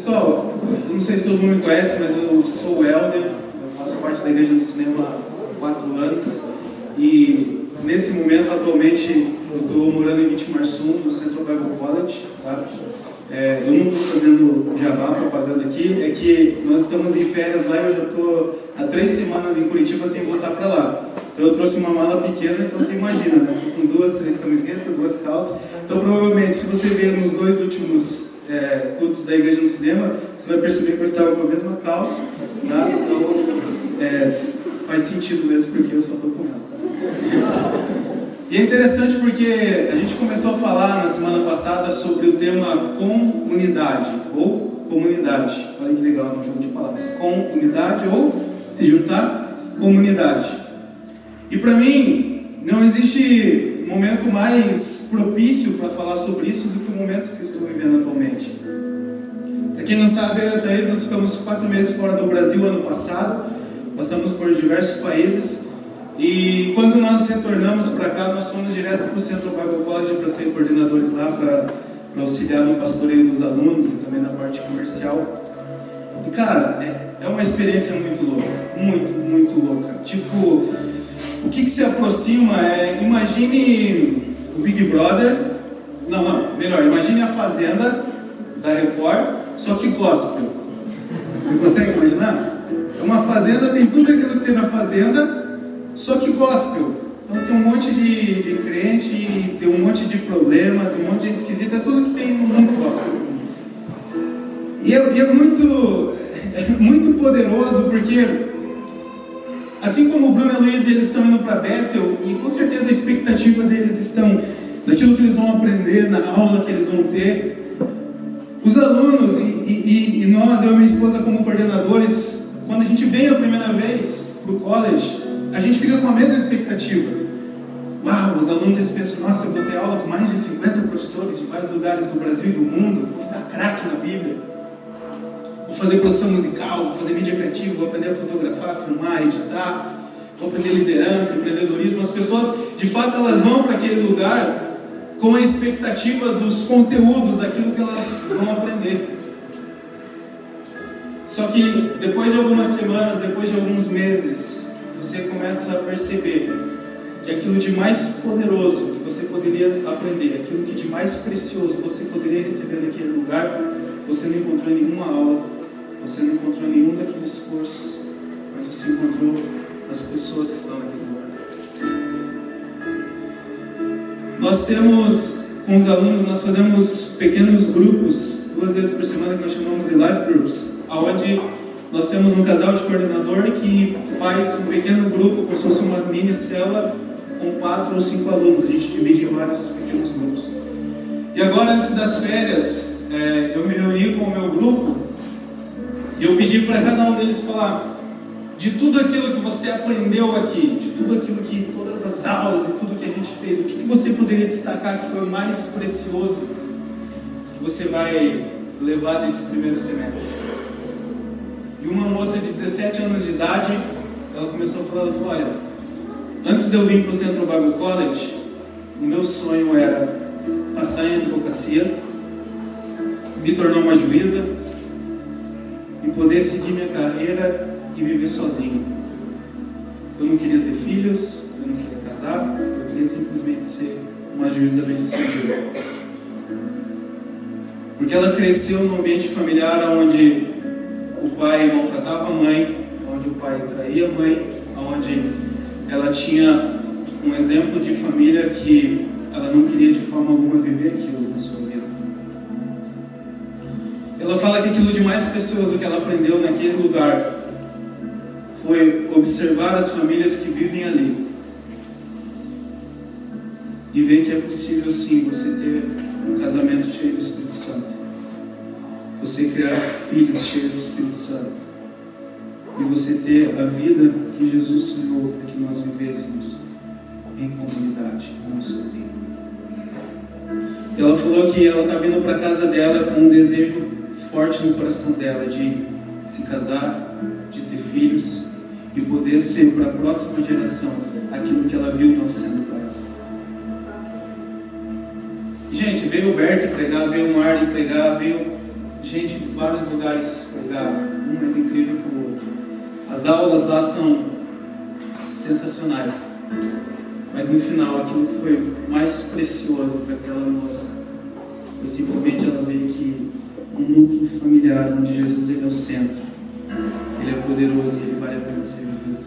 Pessoal, eu não sei se todo mundo me conhece, mas eu sou o Helder, eu faço parte da Igreja do Cinema há 4 anos e nesse momento, atualmente, eu estou morando em Vitimarsum, no Central Bible College, tá? Eu não estou fazendo jabá, propaganda aqui, é que nós estamos em férias lá e eu já estou há 3 semanas em Curitiba sem voltar para lá. Então eu trouxe uma mala pequena, então você imagina, né? Com 2, 3 camisetas, 2 calças. Então provavelmente, se você ver nos 2 últimos cultos da Igreja no Cinema, você vai perceber que eu estava com a mesma calça, tá? Então faz sentido mesmo, porque eu só estou com ela. E é interessante porque a gente começou a falar na semana passada sobre o tema comunidade, ou comunidade. Olha que legal, um jogo de palavras. Comunidade ou, se juntar, comunidade. E para mim, não existe momento mais propício para falar sobre isso do que o momento que eu estou vivendo atualmente. Para quem não sabe, eu e a Thaís, nós ficamos 4 meses fora do Brasil ano passado, passamos por diversos países, e quando nós retornamos para cá, nós fomos direto para o Central Bible College para ser coordenadores lá, para auxiliar no pastoreio dos alunos e também na parte comercial. E cara, é uma experiência muito louca, muito louca. Tipo, o que se aproxima imagine o Big Brother, melhor, imagine a Fazenda da Record, só que gospel. Você consegue imaginar? É uma fazenda, tem tudo aquilo que tem na fazenda, só que gospel. Então tem um monte de crente, tem um monte de problema, tem um monte de gente esquisita, é tudo que tem no mundo gospel. E é muito poderoso, porque assim como o Bruno e a Luiz, eles estão indo para Bethel, e com certeza a expectativa deles estão daquilo que eles vão aprender, na aula que eles vão ter. Os alunos e nós, eu e minha esposa como coordenadores, quando a gente vem a primeira vez para o college, a gente fica com a mesma expectativa. Uau, os alunos eles pensam, nossa, eu vou ter aula com mais de 50 professores de vários lugares do Brasil e do mundo, vou ficar craque na Bíblia, vou fazer produção musical, vou fazer mídia criativa, vou aprender a fotografar, filmar, editar, vou aprender liderança, empreendedorismo. As pessoas, de fato, elas vão para aquele lugar com a expectativa dos conteúdos, daquilo que elas vão aprender. Só que depois de algumas semanas, depois de alguns meses, você começa a perceber que aquilo de mais poderoso que você poderia aprender, aquilo que de mais precioso você poderia receber naquele lugar, você não encontrou em nenhuma aula, você não encontrou em nenhum daqueles cursos, mas você encontrou nas pessoas que estão naquele lugar. Nós temos, com os alunos, nós fazemos pequenos grupos, 2 vezes por semana, que nós chamamos de life groups, onde nós temos um casal de coordenador que faz um pequeno grupo, como se fosse uma mini célula, com 4 ou 5 alunos. A gente divide em vários pequenos grupos. E agora, antes das férias, eu me reuni com o meu grupo e eu pedi para cada um deles falar de tudo aquilo que você aprendeu aqui, de tudo aquilo que, todas as aulas e tudo que a gente fez, o que você poderia destacar que foi o mais precioso que você vai levar desse primeiro semestre. E uma moça de 17 anos de idade, ela começou a falar, ela falou, olha, antes de eu vir para o Central Bible College, o meu sonho era passar em advocacia, me tornar uma juíza e poder seguir minha carreira e viver sozinho. Eu não queria ter filhos, eu não queria casar, eu queria simplesmente ser uma juíza bem-sucedida. Porque ela cresceu num ambiente familiar onde o pai maltratava a mãe, onde o pai traía a mãe, onde ela tinha um exemplo de família que ela não queria de forma alguma viver aquilo na sua vida. Ela fala que aquilo de mais precioso que ela aprendeu naquele lugar foi observar as famílias que vivem ali e ver que é possível sim você ter um casamento cheio do Espírito Santo, você criar filhos cheios do Espírito Santo e você ter a vida que Jesus sonhou para que nós vivêssemos em comunidade, não sozinho. Ela falou que ela está vindo para a casa dela com um desejo forte no coração dela de se casar, de ter filhos e poder ser para a próxima geração aquilo que ela viu nós sendo para ela. Gente, veio o Berto pregar, veio o Marley pregar, veio gente de vários lugares pregar, um mais incrível que o outro. As aulas lá são sensacionais. Mas no final, aquilo que foi mais precioso para aquela moça foi simplesmente ela ver que um núcleo familiar onde Jesus ele é o centro, ele é poderoso e ele vale a pena ser vivido.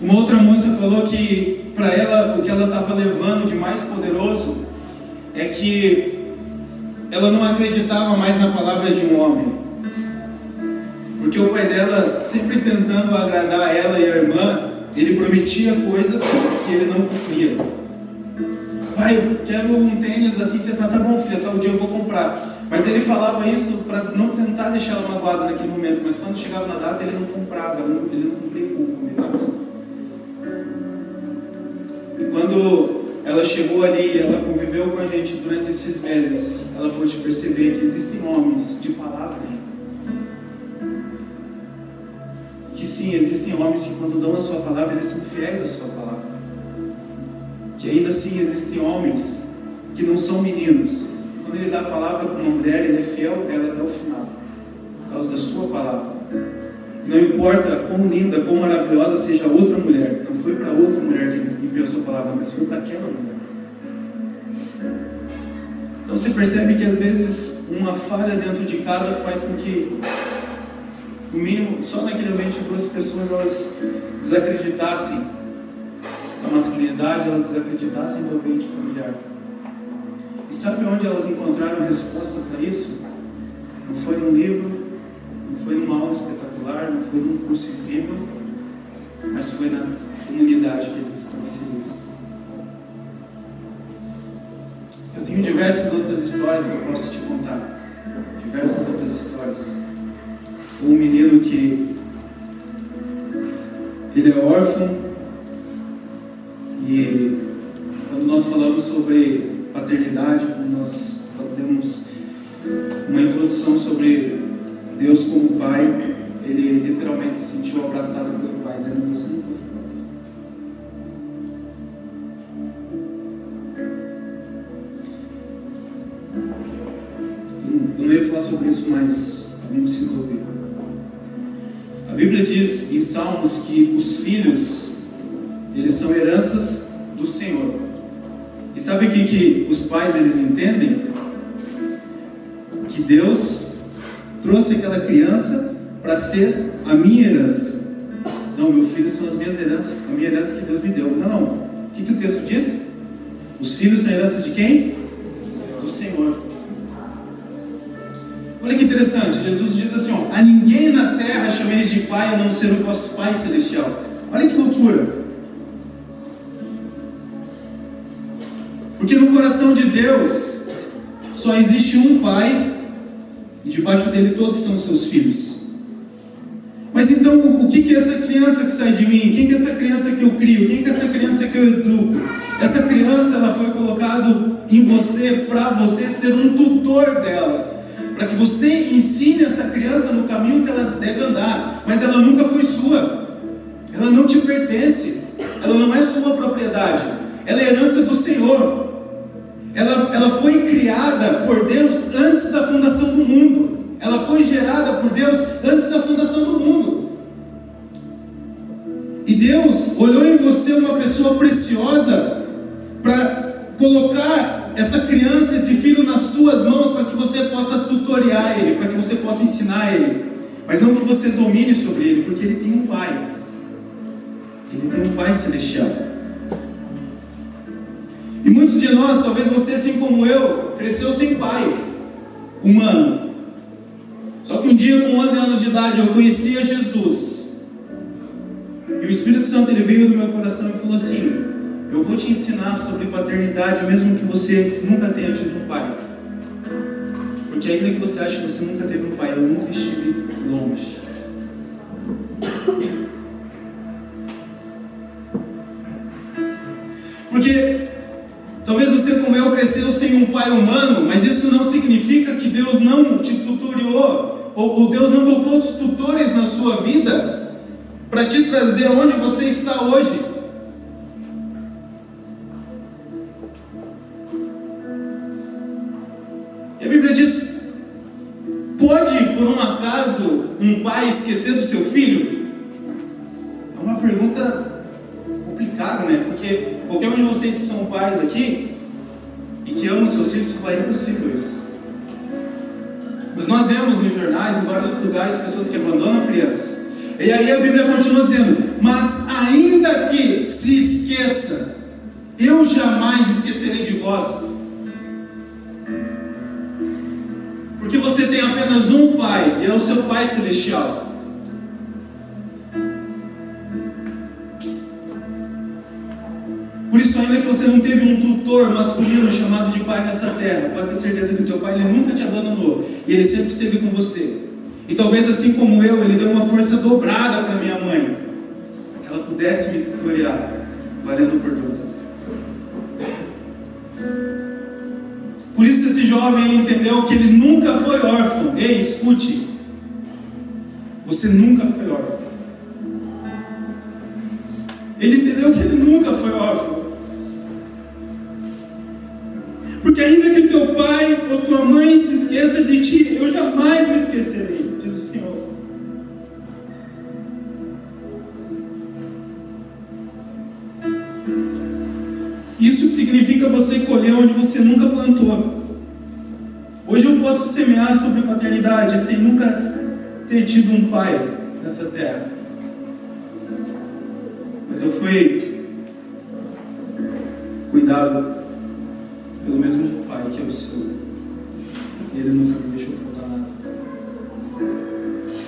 Uma outra moça falou que para ela o que ela estava levando de mais poderoso é que ela não acreditava mais na palavra de um homem, porque o pai dela, sempre tentando agradar ela e a irmã, ele prometia coisas que ele não cumpria. Pai, eu quero um tênis assim, você sabe, tá bom filha, tal dia eu vou comprar. Mas ele falava isso para não tentar deixar ela magoada naquele momento, mas quando chegava na data ele não comprava, ele não cumpria com o combinado. E quando ela chegou ali, ela conviveu com a gente durante esses meses, ela pôde perceber que existem homens de palavra. Que sim, existem homens que quando dão a sua palavra, eles são fiéis à sua palavra. Que ainda assim existem homens que não são meninos. Quando ele dá a palavra para uma mulher, ele é fiel a ela até o final, por causa da sua palavra. Não importa quão linda, quão maravilhosa seja a outra mulher, não foi para outra mulher que ele enviou a sua palavra, mas foi para aquela mulher. Então você percebe que às vezes uma falha dentro de casa faz com que, no mínimo, só naquele ambiente duas pessoas elas desacreditassem da masculinidade, elas desacreditassem do ambiente familiar. E sabe onde elas encontraram a resposta para isso? Não foi num livro, não foi numa aula espetacular, não foi num curso incrível, mas foi na comunidade que eles estão inseridos. Eu tenho diversas outras histórias que eu posso te contar. Diversas outras histórias. Um menino que ele é órfão, e quando nós falamos sobre paternidade, quando nós demos uma introdução sobre Deus como Pai, ele literalmente se sentiu abraçado pelo Pai, dizendo: você nunca foi órfão. Eu não ia falar sobre isso, mas também preciso ouvir. A Bíblia diz em Salmos que os filhos, eles são heranças do Senhor. E sabe o que os pais eles entendem? Que Deus trouxe aquela criança para ser a minha herança. Não, meus filhos são as minhas heranças, a minha herança que Deus me deu. Não. O que o texto diz? Os filhos são herança de quem? Do Senhor. Olha que interessante, Jesus diz assim: a ninguém na terra chameis de pai a não ser o vosso Pai Celestial. Olha que loucura. Porque no coração de Deus só existe um Pai, e debaixo dele todos são seus filhos. Mas então, o que é essa criança que sai de mim? Quem que é essa criança que eu crio? Quem que é essa criança que eu educo? Essa criança, ela foi colocada em você, para você ser um tutor dela, para que você ensine essa criança no caminho que ela deve andar. Mas ela nunca foi sua, ela não te pertence, ela não é sua propriedade, ela é herança do Senhor. Ela foi criada por Deus antes da fundação do mundo. Ela foi gerada por Deus antes da fundação do mundo. E Deus olhou em você uma pessoa preciosa para colocar essa criança, esse filho nas tuas mãos, para que você possa tutoriar ele, para que você possa ensinar ele. Mas não que você domine sobre ele, porque ele tem um Pai. Ele tem um Pai Celestial. E muitos de nós, talvez você assim como eu, cresceu sem pai humano. Só que um dia com 11 anos de idade eu conhecia Jesus. E o Espírito Santo ele veio do meu coração e falou assim: eu vou te ensinar sobre paternidade, mesmo que você nunca tenha tido um pai. Porque ainda que você ache que você nunca teve um pai, eu nunca estive longe. Porque talvez você como eu cresceu sem um pai humano, mas isso não significa que Deus não te tutoriou, ou Deus não colocou os tutores na sua vida para te trazer onde você está hoje. E a Bíblia diz Pode, por um acaso, um pai esquecer do seu filho? É uma pergunta complicada, né? Porque qualquer um de vocês que são pais aqui e que amam seus filhos, fala, é impossível isso. Mas nós vemos nos jornais, em vários lugares, pessoas que abandonam crianças. E aí a Bíblia continua dizendo: mas ainda que se esqueça, eu jamais esquecerei de vós. Porque você tem apenas um Pai, e é o seu Pai Celestial. Por isso, ainda que você não teve um tutor masculino chamado de pai nessa terra, pode ter certeza que o teu pai, ele nunca te abandonou, e ele sempre esteve com você. E talvez assim como eu, ele deu uma força dobrada para minha mãe, para que ela pudesse me tutorear, valendo por dois. Por isso esse jovem, ele entendeu que ele nunca foi órfão. Ei, escute, você nunca foi órfão. Ele entendeu que ele nunca foi órfão. Porque ainda que teu pai ou tua mãe se esqueça de ti, eu jamais me esquecerei, diz o Senhor. Isso significa você colher onde você nunca plantou. Hoje eu posso semear sobre paternidade sem nunca ter tido um pai nessa terra. Mas eu fui cuidado pelo mesmo pai que é o seu. E ele nunca me deixou faltar nada.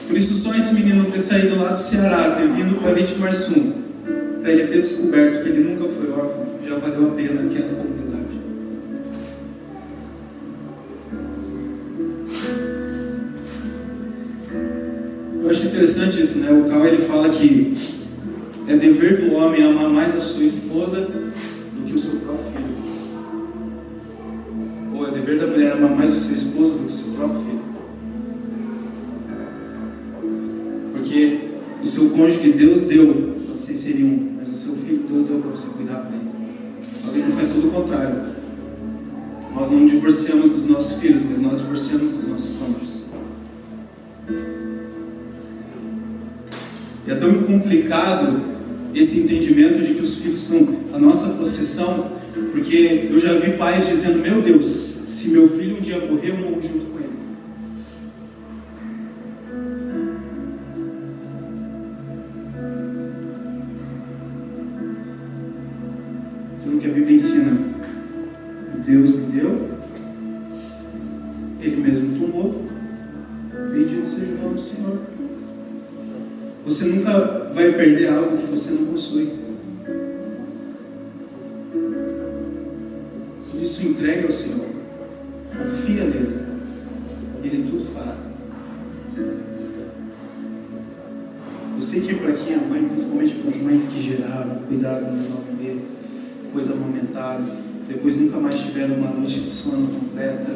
Por isso só esse menino ter saído lá do Ceará, ter vindo para Vitimarsum, para ele ter descoberto que ele nunca foi órfão, já valeu a pena aquela comunidade. Eu acho interessante isso, né? O Carl, ele fala que é dever do homem amar mais a sua esposa do que o seu próprio filho. Ou é dever da mulher amar mais o seu esposo do que o seu próprio filho. Porque o seu cônjuge Deus deu para vocês serem um, mas o seu filho Deus deu para você cuidar para ele. Só que ele faz tudo o contrário. Nós não divorciamos dos nossos filhos, mas nós divorciamos dos nossos cônjuges. E é tão complicado esse entendimento de que os filhos são a nossa possessão, porque eu já vi pais dizendo: meu Deus, se meu filho um dia morrer, eu morro junto com ele. Sendo que a Bíblia ensina: Deus me deu, Ele mesmo tomou, bendito seja o nome do Senhor. Você nunca vai perder algo que você não possui. Por isso, entregue ao Senhor. Confia nele. Ele tudo fará. Eu sei que para quem é mãe, principalmente para as mães que geraram, cuidaram nos 9 meses, depois amamentaram, depois nunca mais tiveram uma noite de sono completa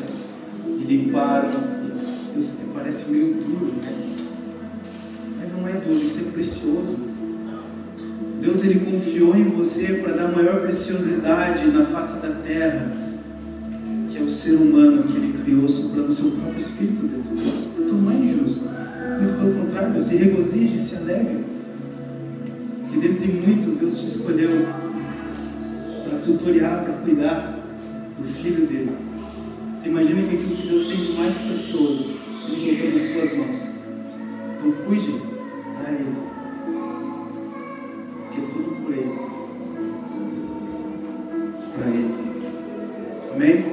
e limparam, eu sei que parece meio duro, né? Mas não é duro, isso é precioso. Deus, ele confiou em você para dar maior preciosidade na face da terra, que é o ser humano que ele criou soprando o seu próprio espírito dentro dele. Tu não é injusto, muito pelo contrário, se regozija e se alegra, que dentre muitos Deus te escolheu para tutoriar, para cuidar do filho dele. Você imagina que aquilo que Deus tem de mais precioso ele colocou nas suas mãos. Então cuide para ele, porque é tudo por ele, para ele. Amém?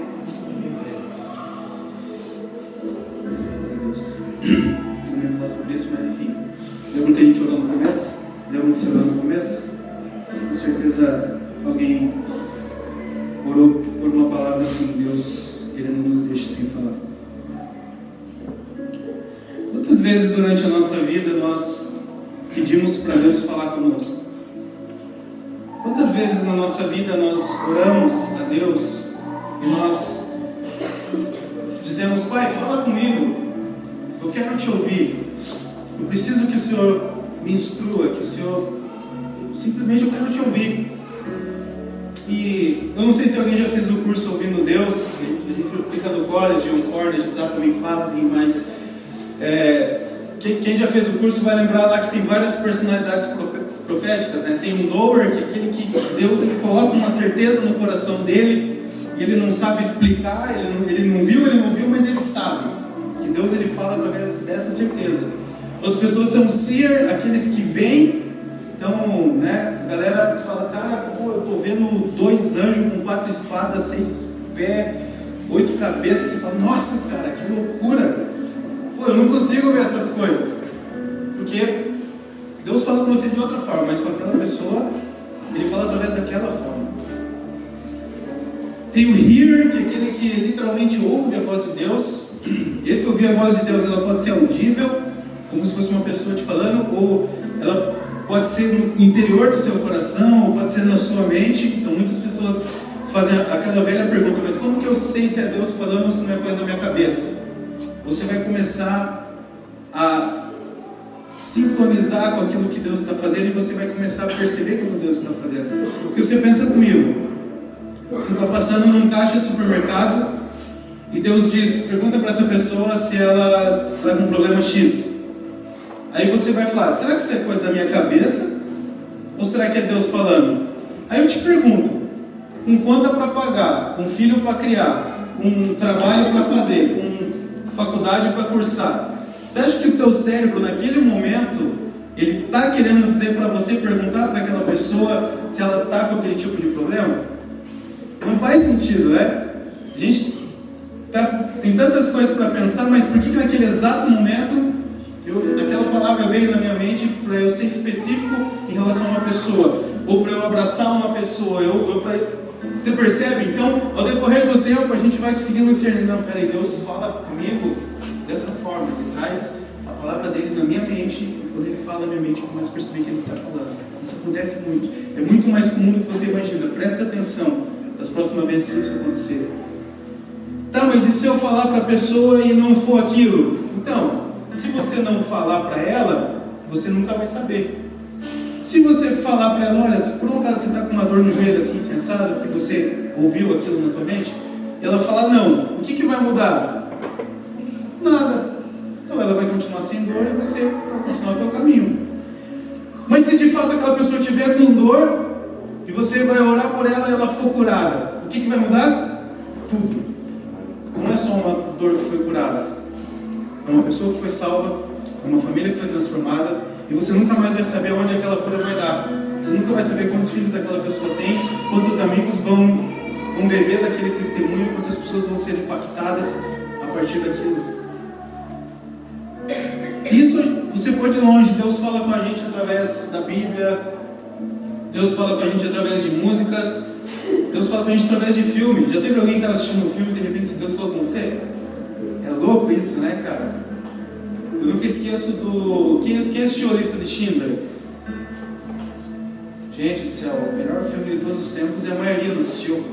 Deus, eu me afasto por isso, mas enfim. Lembra que a gente orou no começo? Lembra que você orou no começo? Com certeza alguém orou por uma palavra assim: Deus, ele não nos deixa sem falar. Quantas vezes durante a nossa vida nós pedimos para Deus falar conosco? Quantas vezes na nossa vida nós oramos a Deus e nós dizemos: Pai, fala comigo, eu quero te ouvir, eu preciso que o Senhor me instrua, que o Senhor, simplesmente eu quero te ouvir. E eu não sei se alguém já fez o curso Ouvindo Deus, a gente aplica no college, um college já também fazem, mas Quem já fez o curso vai lembrar lá que tem várias personalidades proféticas, né? Tem o knower, que é aquele que Deus ele coloca uma certeza no coração dele, e ele não sabe explicar, ele não viu, mas ele sabe. E Deus ele fala através dessa certeza. Outras pessoas são seer, aqueles que veem. Então, né, a galera fala, cara, pô, eu tô vendo 2 anjos com 4 espadas, 6 pés, 8 cabeças. Você fala, nossa, cara, que loucura. Pô, eu não consigo ver essas coisas. Porque Deus fala com você de outra forma, mas com aquela pessoa, ele fala através daquela forma. Tem o hearer, que é aquele que literalmente ouve a voz de Deus. Esse ouvir a voz de Deus, ela pode ser audível, como se fosse uma pessoa te falando, ou ela pode ser no interior do seu coração, ou pode ser na sua mente. Então muitas pessoas fazem aquela velha pergunta, mas como que eu sei se é Deus falando ou se não é coisa da minha cabeça? Você vai começar a sintonizar com aquilo que Deus está fazendo, e você vai começar a perceber como Deus está fazendo. Porque você pensa comigo, você está passando num caixa de supermercado e Deus diz, pergunta para essa pessoa se ela está com problema X. Aí você vai falar, será que isso é coisa da minha cabeça? Ou será que é Deus falando? Aí eu te pergunto, com conta para pagar, com filho para criar, com trabalho para fazer, com faculdade para cursar, você acha que o teu cérebro naquele momento, ele está querendo dizer para você, perguntar para aquela pessoa se ela está com aquele tipo de problema? Não faz sentido, né? A gente tem tantas coisas para pensar, mas por que naquele exato momento aquela palavra veio na minha mente para eu ser específico em relação a uma pessoa, ou para eu abraçar uma pessoa, você percebe? Então, ao decorrer do tempo, a gente vai conseguindo discernir, não, peraí, Deus fala comigo dessa forma, Ele traz a palavra dele na minha mente, e quando Ele fala na minha mente, eu começo a perceber que Ele está falando. Isso acontece muito, é muito mais comum do que você imagina. Presta atenção das próximas vezes que isso acontecer. Tá, mas e se eu falar para a pessoa e não for aquilo? Então, se você não falar para ela, você nunca vai saber. Se você falar para ela, olha, por um caso você está com uma dor no joelho assim, sensada, porque você ouviu aquilo na tua mente, e ela fala não, o que vai mudar? Nada. Então ela vai continuar sem dor e você vai continuar o teu caminho. Mas se de fato aquela pessoa estiver com dor, e você vai orar por ela e ela for curada, o que vai mudar? Tudo. Não é só uma dor que foi curada, é uma pessoa que foi salva, é uma família que foi transformada, e você nunca mais vai saber onde aquela cura vai dar. Você nunca vai saber quantos filhos aquela pessoa tem, quantos amigos vão beber daquele testemunho, quantas pessoas vão ser impactadas a partir daquilo. Isso você pode ir longe. Deus fala com a gente através da Bíblia, Deus fala com a gente através de músicas, Deus fala com a gente através de filme. Já teve alguém que estava assistindo um filme e de repente Deus falou com você? É louco isso, né, cara? Eu nunca esqueço Quem assistiu a Lista de Schindler? Gente do céu, o melhor filme de todos os tempos, e a maioria não assistiu.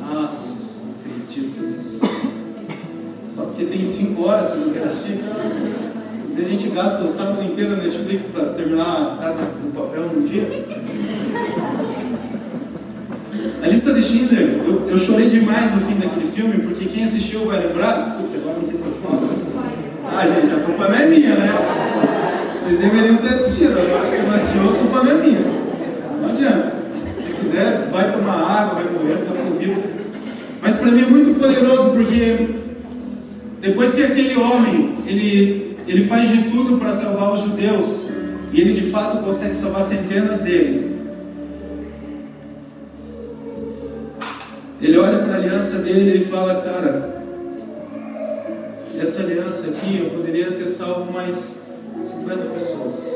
Nossa, não acredito nisso. Só porque tem 5 horas vocês não querem assistir? Se a gente gasta o sábado inteiro na Netflix para terminar a Casa do Papel num dia. A Lista de Schindler, eu chorei demais no fim daquele filme, porque quem assistiu vai lembrar. Putz, agora não sei se eu falo. Ah, gente, a culpa não é minha, né? Vocês deveriam ter assistido. Agora que você não assistiu, a culpa não é minha. Não adianta. Se quiser, vai tomar água, vai morrer, tá convido. Mas para mim é muito poderoso, porque depois que aquele homem, ele faz de tudo para salvar os judeus, e ele de fato consegue salvar centenas deles. Ele olha para a aliança dele e fala, cara, essa aliança aqui eu poderia ter salvo mais 50 pessoas.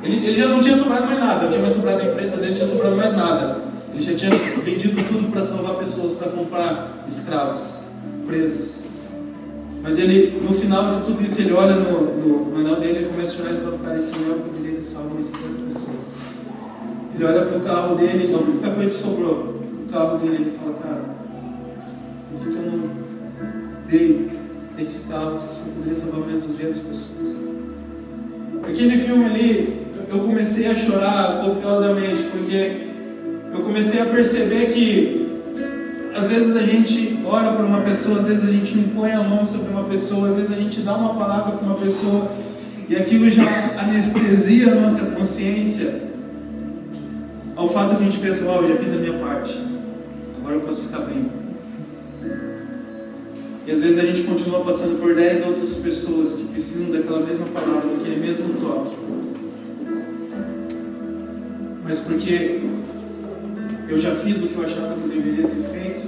Ele já não tinha sobrado mais nada, não tinha mais sobrado a empresa dele, não tinha sobrado mais nada. Ele já tinha vendido tudo para salvar pessoas, para comprar escravos, presos. Mas ele, no final de tudo isso, ele olha no anel dele, ele começa a chorar e fala, cara, esse anel eu poderia ter salvo mais 50 pessoas. Ele olha para o carro dele, a única coisa que sobrou, o carro dele, ele fala, cara, por que eu não dei esse carro se eu poderia salvar mais 200 pessoas? Aquele filme ali, eu comecei a chorar copiosamente, porque eu comecei a perceber que às vezes a gente ora por uma pessoa, às vezes a gente impõe a mão sobre uma pessoa, às vezes a gente dá uma palavra para uma pessoa, e aquilo já anestesia a nossa consciência, ao fato que a gente pensa, eu já fiz a minha parte, agora eu posso ficar bem. E às vezes a gente continua passando por 10 outras pessoas que precisam daquela mesma palavra, daquele mesmo toque. Mas porque eu já fiz o que eu achava que eu deveria ter feito,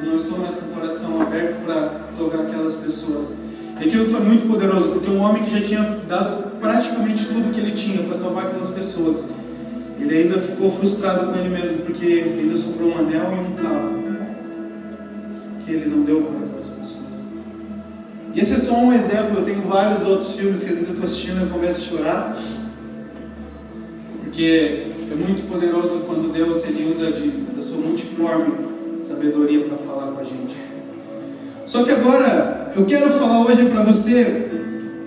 eu não estou mais com o coração aberto para tocar aquelas pessoas. E aquilo foi muito poderoso, porque um homem que já tinha dado praticamente tudo que ele tinha para salvar aquelas pessoas, ele ainda ficou frustrado com ele mesmo, porque ainda sobrou um anel e um carro que ele não deu para aquelas pessoas. E esse é só um exemplo. Eu tenho vários outros filmes que às vezes eu estou assistindo e eu começo a chorar, porque é muito poderoso quando Deus ele usa da sua multiforme sabedoria para falar com a gente. Só que agora eu quero falar hoje para você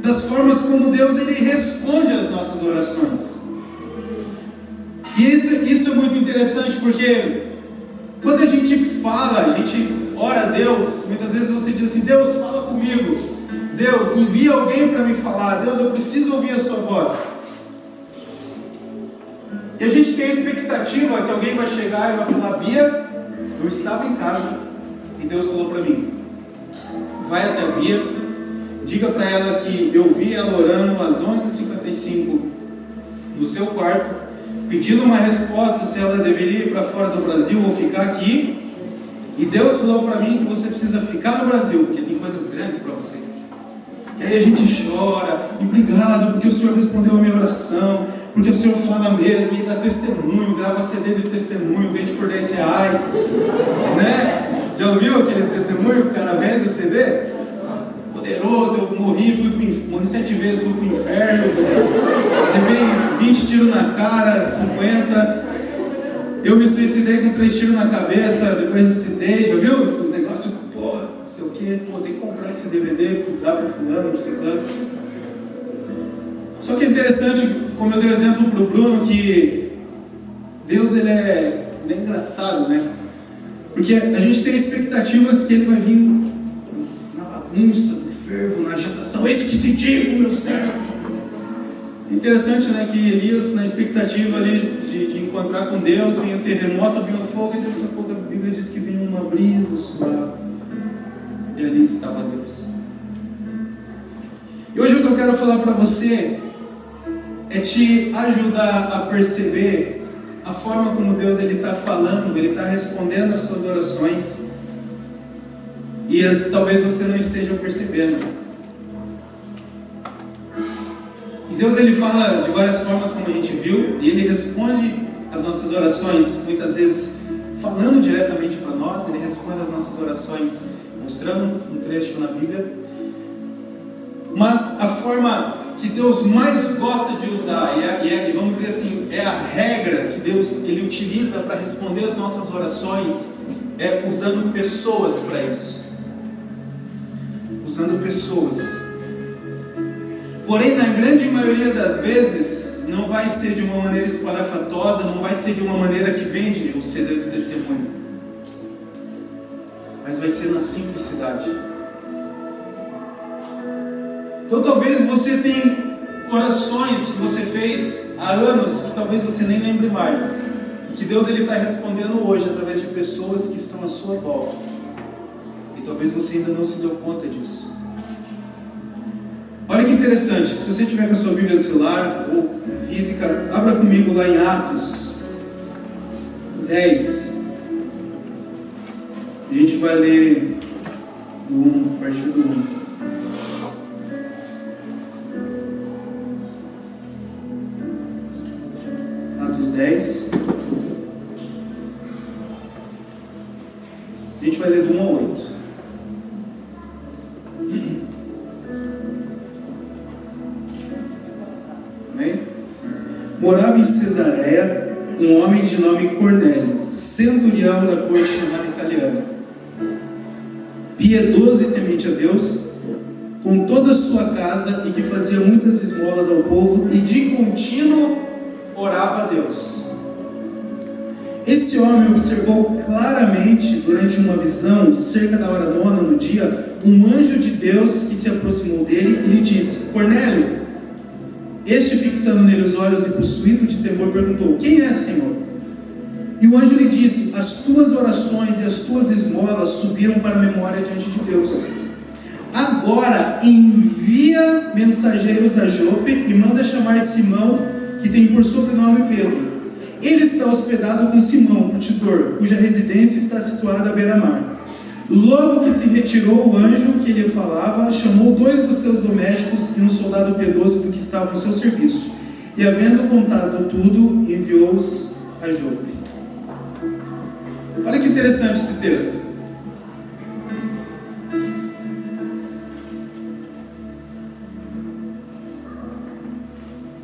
das formas como Deus ele responde às nossas orações. E isso é muito interessante, porque quando a gente fala, a gente ora a Deus, muitas vezes você diz assim, Deus, fala comigo, Deus, envia alguém para me falar, Deus, eu preciso ouvir a sua voz. E a gente tem a expectativa que alguém vai chegar e vai falar, Bia, eu estava em casa e Deus falou para mim, vai até a Bia, diga para ela que eu vi ela orando às 11h55 no seu quarto, pedindo uma resposta se ela deveria ir para fora do Brasil ou ficar aqui. E Deus falou para mim que você precisa ficar no Brasil, porque tem coisas grandes para você. E aí a gente chora, e obrigado, porque o Senhor respondeu a minha oração, porque o Senhor fala mesmo, e dá testemunho, grava CD de testemunho, vende por R$10, né? Já ouviu aqueles testemunhos que o cara vende o CD? Poderoso, eu morri 7 vezes, fui pro inferno, levei 20 tiros na cara, 50, eu me suicidei com 3 tiros na cabeça, depois ressuscitei, já viu os negócios? Pô, não sei o que, tem que comprar esse DVD, dar pro fulano, pro ciclano. Só que é interessante, como eu dei exemplo pro Bruno, que Deus ele é engraçado, né? Porque a gente tem a expectativa que ele vai vir na bagunça, no fervo, na agitação, eis que te digo, meu servo. É interessante, né, que Elias, na expectativa ali de encontrar com Deus, vinha o terremoto, vinha o fogo, e daqui a pouco a Bíblia diz que vinha uma brisa suave, e ali estava Deus. E hoje o que eu quero falar para você é te ajudar a perceber a forma como Deus está falando, Ele está respondendo às suas orações, e talvez você não esteja percebendo. E Deus ele fala de várias formas, como a gente viu, e Ele responde às nossas orações, muitas vezes falando diretamente para nós. Ele responde às nossas orações mostrando um trecho na Bíblia. Mas a forma que Deus mais gosta de usar, e vamos dizer assim, é a regra que Deus ele utiliza para responder às nossas orações, é usando pessoas para isso. Usando pessoas. Porém, na grande maioria das vezes, não vai ser de uma maneira espalhafatosa, não vai ser de uma maneira que vende o CD do testemunho, mas vai ser na simplicidade. Então talvez você tenha orações que você fez há anos, que talvez você nem lembre mais, e que Deus está respondendo hoje através de pessoas que estão à sua volta, e talvez você ainda não se deu conta disso. Olha que interessante, se você tiver com a sua Bíblia no celular ou física, abra comigo lá em Atos 10. A gente vai ler do 1, a partir do 1. Atos 10. A gente vai ler do 1 ao 8. Morava em Cesareia um homem de nome Cornélio, centurião da corte chamada italiana, piedoso e temente a Deus, com toda a sua casa, e que fazia muitas esmolas ao povo, e de contínuo orava a Deus. Esse homem observou claramente, durante uma visão, cerca da hora 9 no dia, um anjo de Deus que se aproximou dele e lhe disse: Cornélio. Este, fixando nele os olhos e possuído de temor, perguntou: Quem é, Senhor? E o anjo lhe disse: As tuas orações e as tuas esmolas subiram para a memória diante de Deus. Agora envia mensageiros a Jope e manda chamar Simão, que tem por sobrenome Pedro. Ele está hospedado com Simão, curtidor, cuja residência está situada à beira-mar. Logo que se retirou o anjo que lhe falava, chamou 2 dos seus domésticos e um soldado piedoso do que estava ao seu serviço. E, havendo contado tudo, enviou-os a Jope. Olha que interessante esse texto.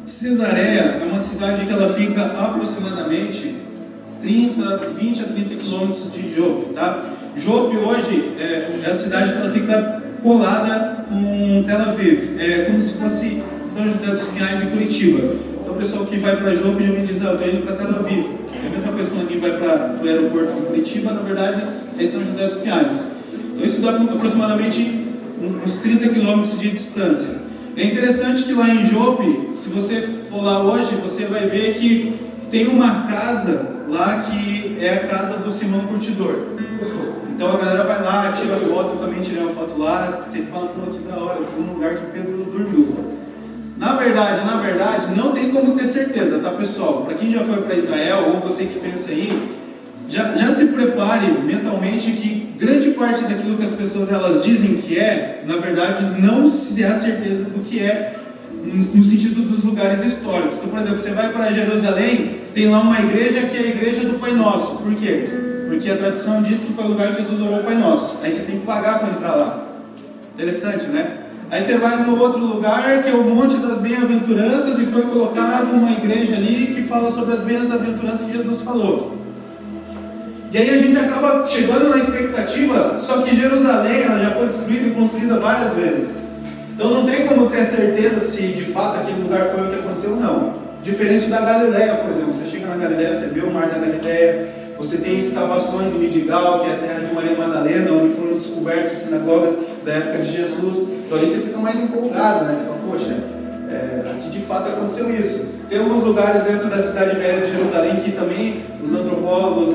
Cesareia é uma cidade que ela fica aproximadamente 20 a 30 quilômetros de Jope, tá? Jope hoje é a cidade que ela fica colada com Tel Aviv, é como se fosse São José dos Pinhais e Curitiba. Então o pessoal que vai para Jope já me diz: eu estou indo para Tel Aviv. É a mesma coisa quando alguém vai para o aeroporto de Curitiba, na verdade é São José dos Pinhais. Então isso dá aproximadamente uns 30 quilômetros de distância. É interessante que lá em Jope, se você for lá hoje, você vai ver que tem uma casa lá que é a casa do Simão Curtidor. Então a galera vai lá, tira foto, eu também tirei uma foto lá, você fala: pô, que da hora, estou num lugar que Pedro dormiu. Na verdade, não tem como ter certeza, tá, pessoal? Para quem já foi para Israel, ou você que pensa aí, já se prepare mentalmente que grande parte daquilo que as pessoas elas dizem que é, na verdade, não se dá certeza do que é, no sentido dos lugares históricos. Então, por exemplo, você vai para Jerusalém, tem lá uma igreja que é a igreja do Pai Nosso. Por quê? Porque a tradição diz que foi o lugar que Jesus orou o Pai Nosso. Aí você tem que pagar para entrar lá. Interessante, né? Aí você vai no outro lugar que é o Monte das Bem-aventuranças e foi colocado uma igreja ali que fala sobre as bem-aventuranças que Jesus falou. E aí a gente acaba chegando na expectativa, só que Jerusalém ela já foi destruída e construída várias vezes. Então não tem como ter certeza se de fato aquele lugar foi o que aconteceu ou não. Diferente da Galileia, por exemplo. Você chega na Galileia, você vê o mar da Galileia, você tem escavações em Midigal, que é a terra de Maria Madalena, onde foram descobertas sinagogas da época de Jesus. Então ali você fica mais empolgado, né? Você fala: poxa, aqui de fato aconteceu isso. Tem alguns lugares dentro da cidade velha de Jerusalém que também os antropólogos,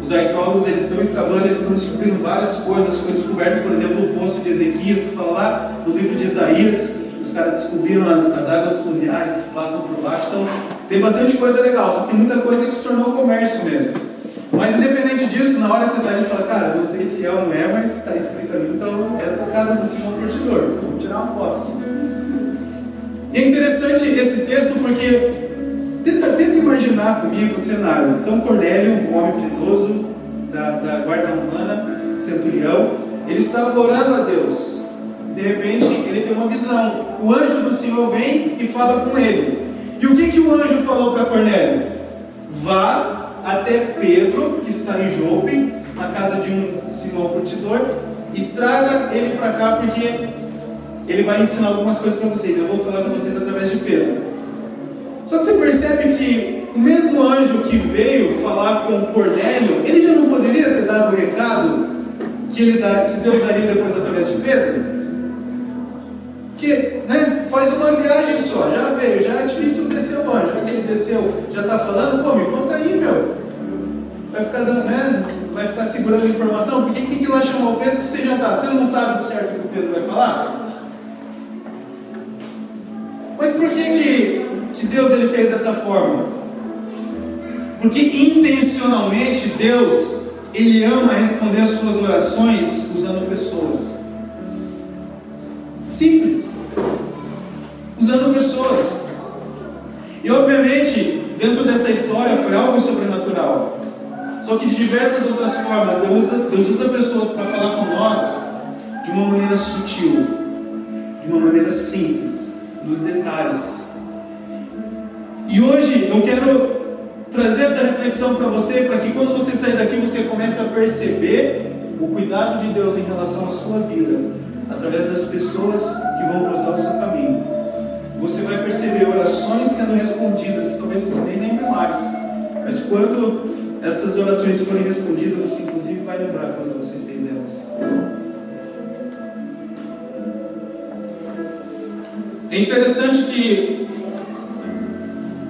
os arqueólogos, eles estão escavando, eles estão descobrindo várias coisas. Foi descoberto, por exemplo, o poço de Ezequias, que fala lá no livro de Isaías. Os caras descobriram as águas fluviais que passam por baixo. Então tem bastante coisa legal, só que tem muita coisa que se tornou comércio mesmo. Mas independente disso, na hora que você está ali, você fala: cara, não sei se é ou não é, mas está escrito ali. Então essa é a casa do Simão Curtidor. Vamos tirar uma foto aqui. E é interessante esse texto porque tenta imaginar comigo o cenário. Então Cornélio, um homem piedoso da guarda romana, centurião, ele estava orando a Deus. De repente ele tem uma visão. O anjo do Senhor vem e fala com ele. E o que o anjo falou para Cornélio? Vá até Pedro, que está em Jope, na casa de um Simão Curtidor, e traga ele para cá, porque ele vai ensinar algumas coisas para vocês. Eu vou falar com vocês através de Pedro. Só que você percebe que o mesmo anjo que veio falar com Cornélio, ele já não poderia ter dado o recado que Deus daria depois através de Pedro? Porque, né, faz uma viagem só, já veio, já é difícil descer o anjo. Já que ele desceu, já está falando: pô, me conta aí, meu. Vai ficar dando, né? Vai ficar segurando a informação? Por que tem que ir lá chamar o Pedro se você já está? Você não sabe de certo o que o Pedro vai falar? Mas por que Deus ele fez dessa forma? Porque intencionalmente Deus ele ama responder as suas orações usando pessoas. Simples. Usando pessoas. E obviamente, dentro dessa história foi algo sobrenatural. Só que de diversas outras formas, Deus usa pessoas para falar com nós de uma maneira sutil, de uma maneira simples, nos detalhes. E hoje eu quero trazer essa reflexão para você, para que quando você sair daqui você comece a perceber o cuidado de Deus em relação à sua vida, através das pessoas que vão cruzar o seu caminho. Você vai perceber orações sendo respondidas que talvez você nem lembre mais, mas quando essas orações forem respondidas, você inclusive vai lembrar quando você fez elas. É interessante que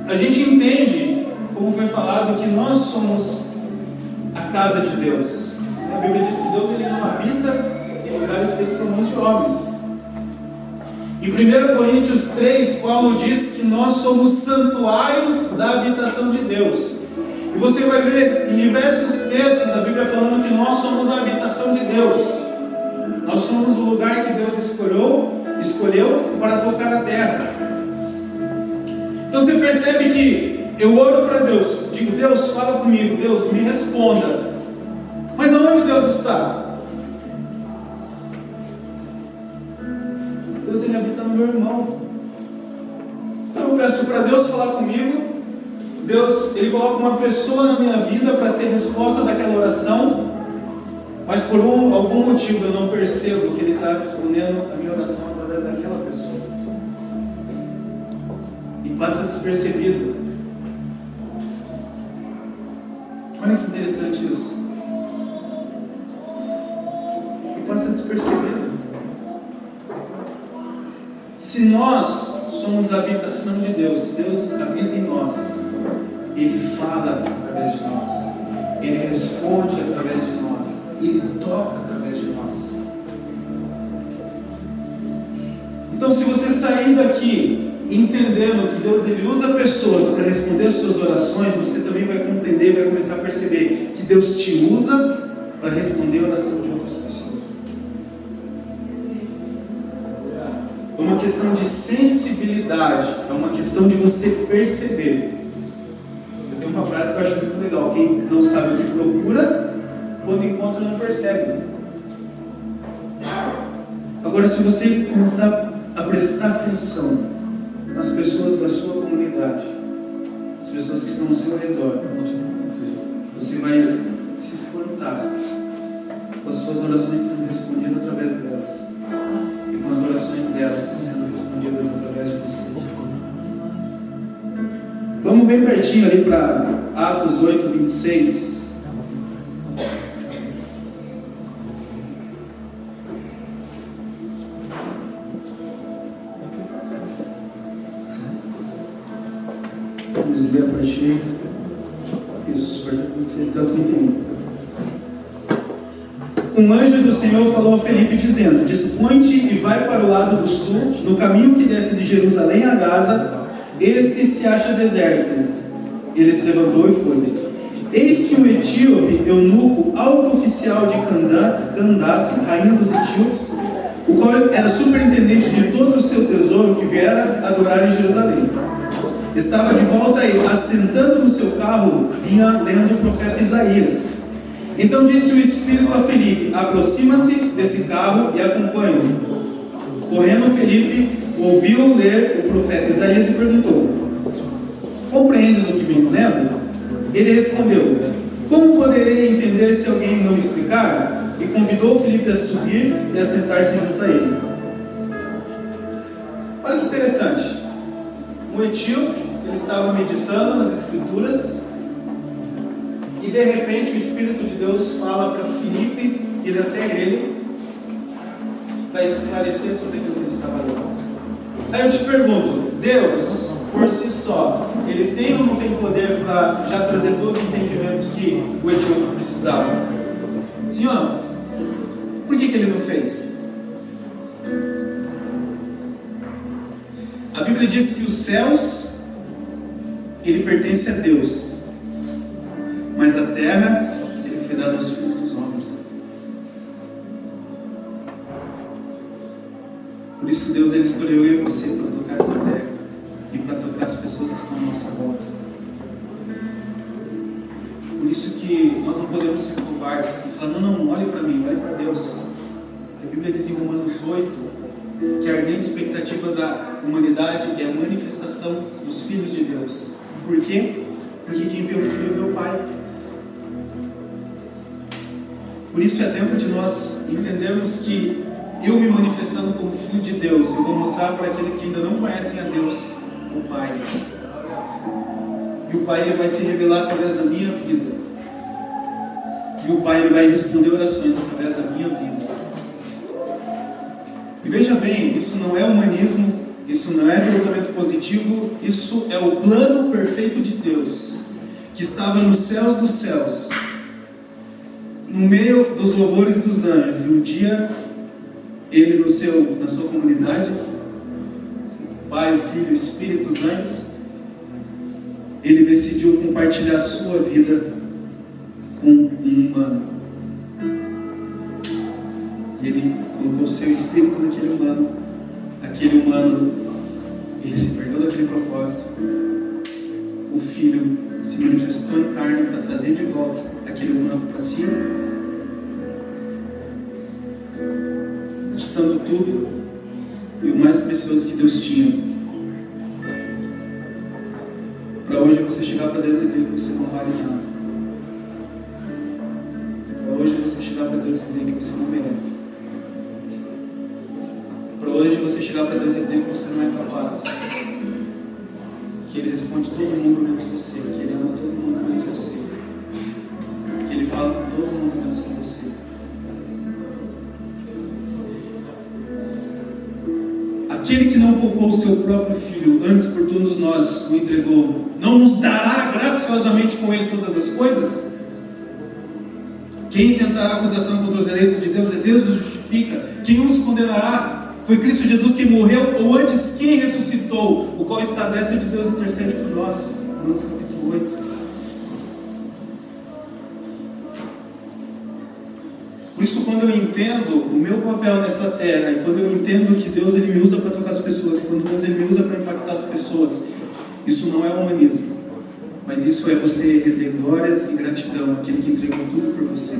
a gente entende, como foi falado, que nós somos a casa de Deus. A Bíblia diz que Deus ele não habita em lugares feitos por mãos de homens. Em 1 Coríntios 3, Paulo diz que nós somos santuários da habitação de Deus. E você vai ver em diversos textos a Bíblia falando que nós somos a habitação de Deus. Nós somos o lugar que Deus escolheu para tocar a terra. Então você percebe que eu oro para Deus, digo, Deus, fala comigo, Deus, me responda. Mas aonde Deus está? Deus ele habita no meu irmão. Então eu peço para Deus falar comigo. Deus ele coloca uma pessoa na minha vida para ser resposta daquela oração. Mas por algum motivo eu não percebo que ele está respondendo a minha oração através daquela pessoa. E passa despercebido. Olha que interessante isso. E passa despercebido. Se nós somos a habitação de Deus, se Deus habita em nós, Ele fala através de nós, Ele responde através de nós, Ele toca através de nós. Então, se você sair daqui entendendo que Deus ele usa pessoas para responder as suas orações, você também vai compreender, vai começar a perceber que Deus te usa para responder a oração de outras pessoas. É uma questão de sensibilidade, é uma questão de você perceber. Eu tenho uma frase que eu acho muito legal: quem não sabe o que procura, quando encontra não percebe. Agora, se você começar a prestar atenção nas pessoas da sua comunidade, as pessoas que estão ao seu redor, você vai se espantar com as suas orações sendo respondidas através delas e com as orações delas sendo respondidas através de você. Vamos bem pertinho ali para Atos 8, 26. Vamos ler a partir. Isso, Deus me entende. Um anjo do Senhor falou a Felipe, dizendo: dispõe-te e vai para o lado do sul, no caminho que desce de Jerusalém a Gaza. Este se acha deserto. Ele se levantou e foi. Eis que um etíope, eunuco, alto oficial de Candace, rainha dos etíopes, o qual era superintendente de todo o seu tesouro, que viera adorar em Jerusalém, estava de volta e, assentando no seu carro, vinha lendo o profeta Isaías. Então disse o Espírito a Felipe: aproxima-se desse carro e acompanha-o. Correndo, Felipe ouviu ler o profeta Isaías e perguntou: compreendes o que vens lendo? Ele respondeu: como poderei entender se alguém não me explicar? E convidou Felipe a subir e a sentar-se junto a ele. Olha que interessante. Um etíope, ele estava meditando nas Escrituras e de repente o Espírito de Deus fala para Felipe ir até ele para esclarecer sobre aquilo que ele estava lendo. Aí eu te pergunto: Deus, por si só, ele tem ou não tem poder para já trazer todo o entendimento que o etíope precisava? Sim ou não? Por que ele não fez? A Bíblia diz que os céus ele pertence a Deus, mas a terra ele foi dado aos filhos dos homens. Por isso Deus ele escolheu eu e você para tocar essa terra e para tocar as pessoas que estão à nossa volta. Por isso que nós não podemos ser covardes e falar: não, olhe para mim, olhe para Deus. A Bíblia diz em Romanos 8 que a ardente expectativa da humanidade é a manifestação dos filhos de Deus. Por quê? Porque quem vê o filho vê o pai. Por isso é tempo de nós entendermos que eu me manifestando como filho de Deus, eu vou mostrar para aqueles que ainda não conhecem a Deus, o Pai. E o Pai ele vai se revelar através da minha vida. E o Pai, Ele vai responder orações através da minha vida. E veja bem, isso não é humanismo, isso não é pensamento positivo, isso é o plano perfeito de Deus, que estava nos céus dos céus, no meio dos louvores dos anjos. E um dia, Ele na sua comunidade, o Pai, o Filho, o Espírito, os anjos, Ele decidiu compartilhar a sua vida com um humano. E Ele colocou o seu Espírito naquele humano. Aquele humano, ele se perdeu daquele propósito. O Filho se manifestou em carne para trazer de volta aquele humano para si, custando tudo e o mais precioso que Deus tinha. Para hoje você chegar para Deus e dizer que você não vale nada. Para hoje você chegar para Deus e dizer que você não merece. Para hoje você chegar para Deus e dizer que você não é capaz. Que Ele responde todo mundo menos você. Que Ele ama todo mundo menos você. Que Ele fala com todo mundo menos com você. Aquele que não poupou o seu próprio Filho, antes por todos nós o entregou, não nos dará graciosamente com Ele todas as coisas? Quem tentará acusação contra os eleitos de Deus? É Deus os justifica. Quem os condenará? Foi Cristo Jesus quem morreu, ou antes quem ressuscitou, o qual está à destra de Deus e intercede por nós. Romanos capítulo 8. Por isso, quando eu entendo o meu papel nessa terra, e quando eu entendo que Deus Ele me usa para tocar as pessoas, quando Deus Ele me usa para impactar as pessoas, isso não é humanismo, mas isso é você render glórias e gratidão àquele que entregou tudo por você.